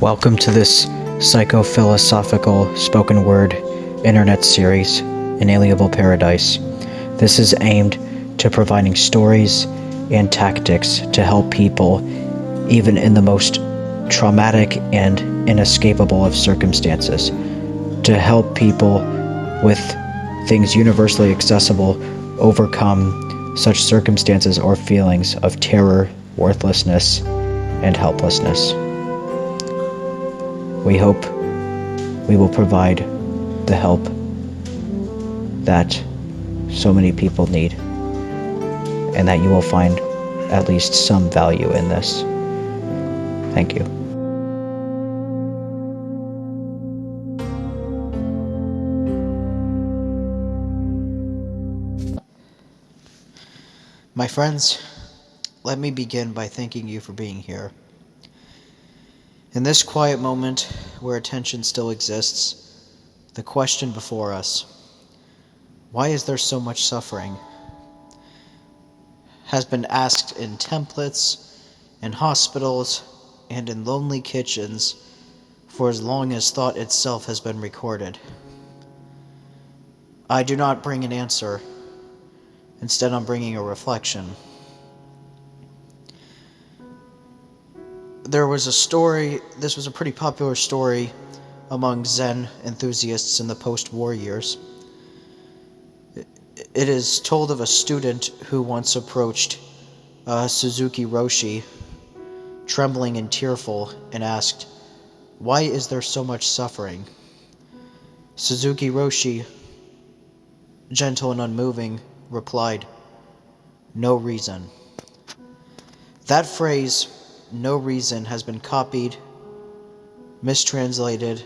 Welcome to this psychophilosophical spoken word internet series, Inalienable Paradise. This is aimed to providing stories and tactics to help people, even in the most traumatic and inescapable of circumstances, to help people with things universally accessible overcome such circumstances or feelings of terror, worthlessness, and helplessness. We hope we will provide the help that so many people need, and that you will find at least some value in this. Thank you. My friends, let me begin by thanking you for being here. In this quiet moment where attention still exists, the question before us, why is there so much suffering, has been asked in templates, in hospitals, and in lonely kitchens for as long as thought itself has been recorded. I do not bring an answer. Instead, I'm bringing a reflection. There was a story, this was a pretty popular story among Zen enthusiasts in the post-war years. It is told of a student who once approached Suzuki Roshi, trembling and tearful, and asked, "Why is there so much suffering?" Suzuki Roshi, gentle and unmoving, replied, "No reason." That phrase, "no reason," has been copied, mistranslated,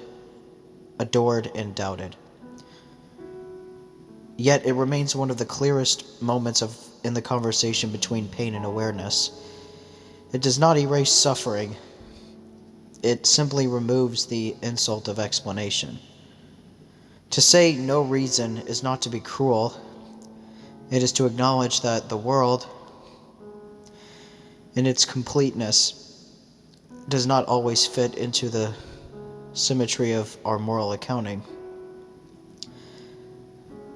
adored, and doubted. Yet it remains one of the clearest moments in the conversation between pain and awareness. It does not erase suffering. It simply removes the insult of explanation. To say no reason is not to be cruel. It is to acknowledge that the world, in its completeness, does not always fit into the symmetry of our moral accounting.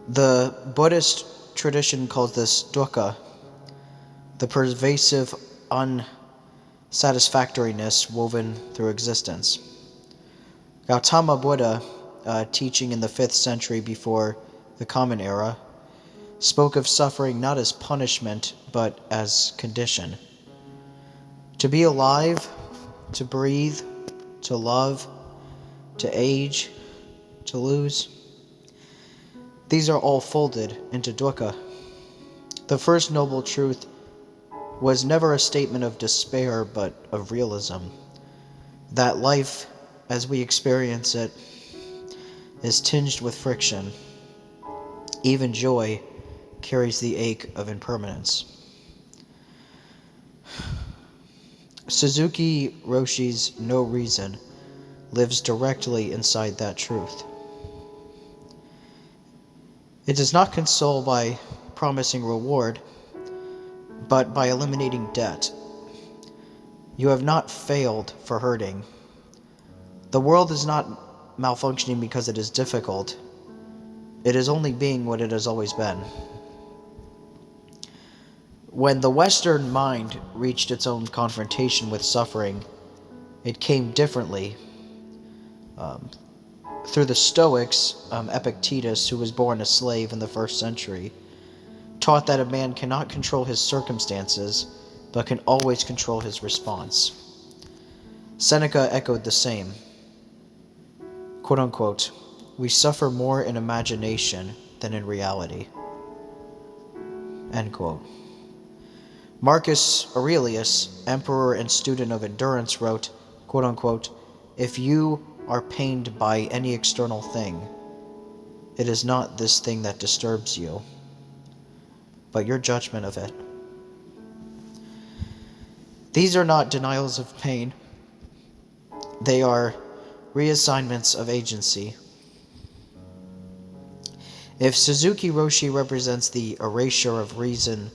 The Buddhist tradition calls this dukkha, the pervasive unsatisfactoriness woven through existence. Gautama Buddha, teaching in the 5th century before the Common Era, spoke of suffering not as punishment, but as condition. To be alive, to breathe, to love, to age, to lose, these are all folded into dukkha. The first noble truth was never a statement of despair, but of realism. That life, as we experience it, is tinged with friction. Even joy carries the ache of impermanence. Suzuki Roshi's "no reason" lives directly inside that truth. It does not console by promising reward, but by eliminating debt. You have not failed for hurting. The world is not malfunctioning because it is difficult. It is only being what it has always been. When the Western mind reached its own confrontation with suffering, it came differently. Through the Stoics, Epictetus, who was born a slave in the 1st century, taught that a man cannot control his circumstances, but can always control his response. Seneca echoed the same. Quote unquote, "We suffer more in imagination than in reality." End quote. Marcus Aurelius, emperor and student of endurance, wrote, quote unquote, "If you are pained by any external thing, it is not this thing that disturbs you, but your judgment of it." These are not denials of pain. They are reassignments of agency. If Suzuki Roshi represents the erasure of reason,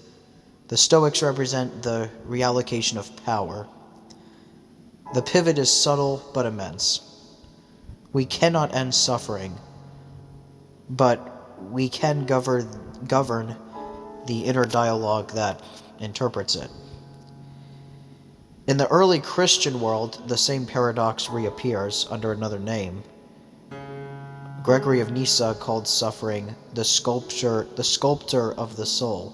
the Stoics represent the reallocation of power. The pivot is subtle but immense. We cannot end suffering, but we can govern the inner dialogue that interprets it. In the early Christian world, the same paradox reappears under another name. Gregory of Nyssa called suffering the sculptor of the soul.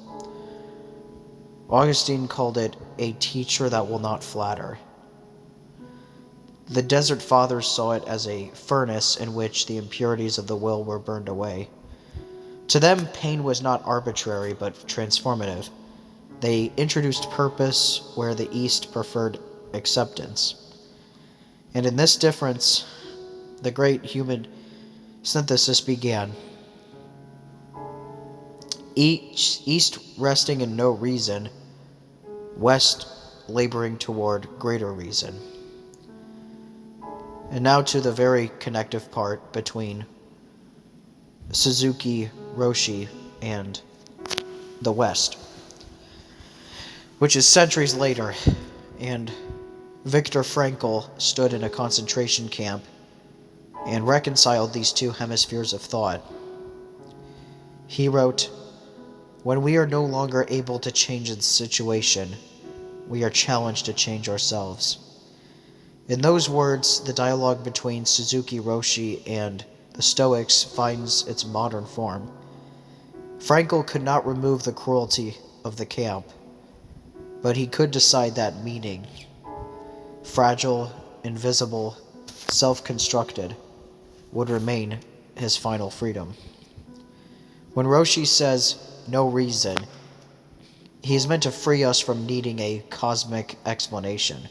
Augustine called it a teacher that will not flatter. The Desert Fathers saw it as a furnace in which the impurities of the will were burned away. To them, pain was not arbitrary but transformative. They introduced purpose where the East preferred acceptance. And in this difference, the great human synthesis began. East resting in no reason, West laboring toward greater reason. And now to the very connective part between Suzuki Roshi and the West, which is centuries later, and Viktor Frankl stood in a concentration camp and reconciled these two hemispheres of thought. He wrote, "When we are no longer able to change the situation, we are challenged to change ourselves." In those words, the dialogue between Suzuki Roshi and the Stoics finds its modern form. Frankl could not remove the cruelty of the camp, but he could decide that meaning, fragile, invisible, self-constructed, would remain his final freedom. When Roshi says, "no reason," he is meant to free us from needing a cosmic explanation.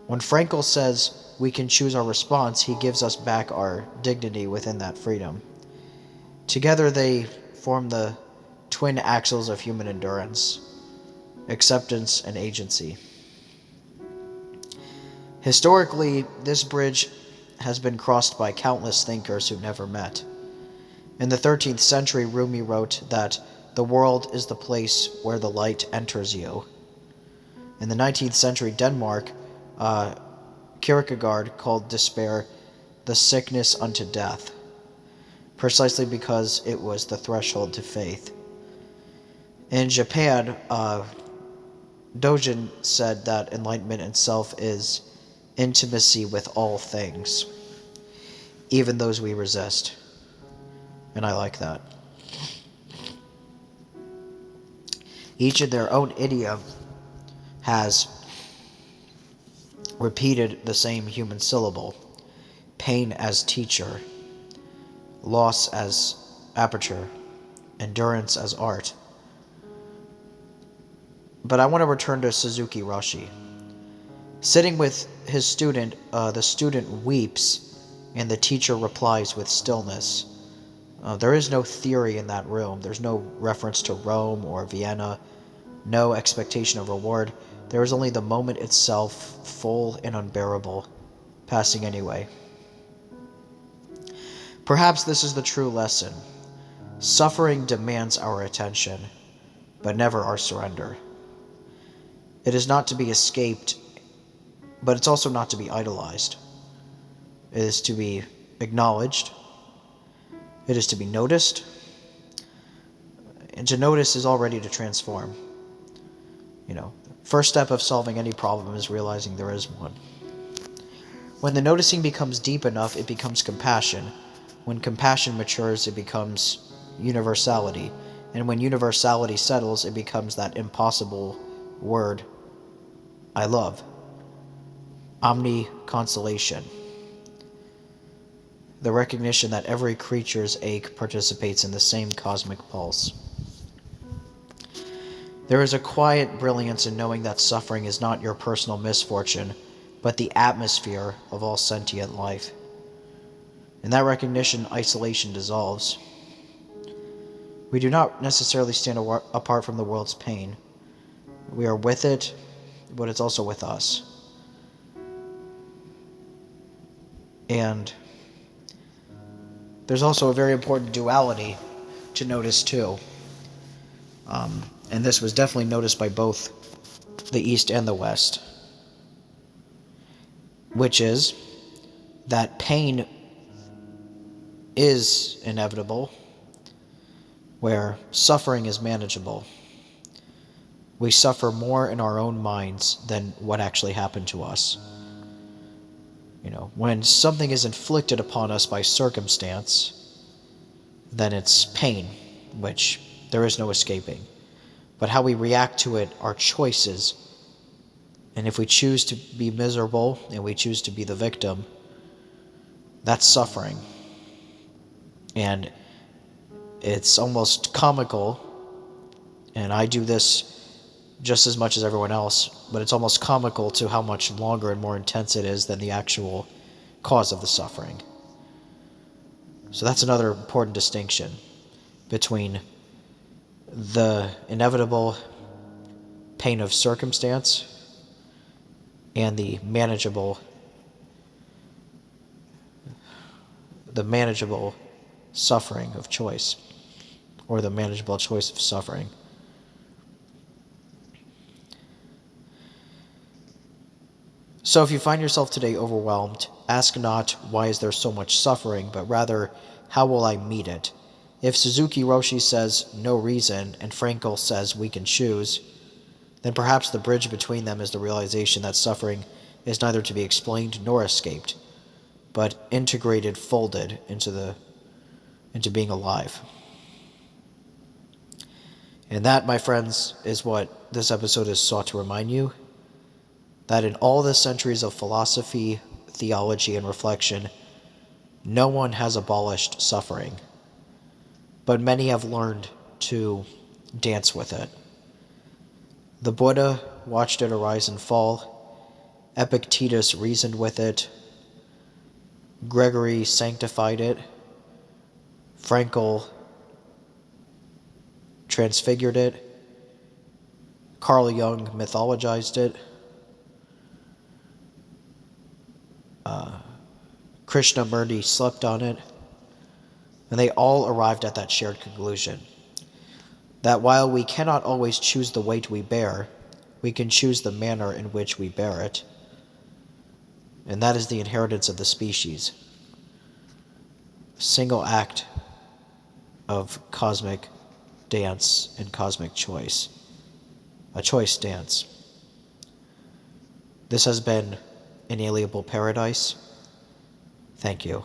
When Frankl says we can choose our response, he gives us back our dignity within that freedom. Together they form the twin axles of human endurance, acceptance and agency. Historically, this bridge has been crossed by countless thinkers who never met. In the 13th century, Rumi wrote that the world is the place where the light enters you. In the 19th century Denmark, Kierkegaard called despair the sickness unto death, precisely because it was the threshold to faith. In Japan, Dojin said that enlightenment itself is intimacy with all things, even those we resist. And I like that. Each in their own idiom has repeated the same human syllable: pain as teacher, loss as aperture, endurance as art. But I want to return to Suzuki Roshi. Sitting with his student, the student weeps, and the teacher replies with stillness. There is no theory in that room. There's no reference to Rome or Vienna, no expectation of reward. There is only the moment itself, full and unbearable, passing anyway. Perhaps this is the true lesson. Suffering demands our attention, but never our surrender. It is not to be escaped, but it's also not to be idolized. It is to be acknowledged. It is to be noticed. And to notice is already to transform. First step of solving any problem is realizing there is one. When the noticing becomes deep enough, it becomes compassion. When compassion matures, it becomes universality. And when universality settles, it becomes that impossible word, I love. Omni-consolation. The recognition that every creature's ache participates in the same cosmic pulse. There is a quiet brilliance in knowing that suffering is not your personal misfortune, but the atmosphere of all sentient life. In that recognition, isolation dissolves. We do not necessarily stand apart from the world's pain. We are with it, but it's also with us. And there's also a very important duality to notice too. And this was definitely noticed by both the East and the West. which is that pain is inevitable, where suffering is manageable. We suffer more in our own minds than what actually happened to us. When something is inflicted upon us by circumstance, then it's pain, which there is no escaping. But how we react to it are choices. And if we choose to be miserable and we choose to be the victim, that's suffering. And it's almost comical, and I do this just as much as everyone else, but it's almost comical to how much longer and more intense it is than the actual cause of the suffering. So that's another important distinction between the inevitable pain of circumstance and the manageable suffering of choice, or the manageable choice of suffering. So if you find yourself today overwhelmed, ask not, why is there so much suffering, but rather, how will I meet it? If Suzuki Roshi says no reason, and Frankl says we can choose, then perhaps the bridge between them is the realization that suffering is neither to be explained nor escaped, but integrated, folded into being alive. And that, my friends, is what this episode has sought to remind you, that in all the centuries of philosophy, theology, and reflection, no one has abolished suffering, but many have learned to dance with it. The Buddha watched it arise and fall. Epictetus reasoned with it. Gregory sanctified it. Frankl transfigured it. Carl Jung mythologized it. Krishnamurti slept on it. And they all arrived at that shared conclusion, that while we cannot always choose the weight we bear, we can choose the manner in which we bear it. And that is the inheritance of the species. A single act of cosmic dance and cosmic choice. A choice dance. This has been Inalienable Paradise. Thank you.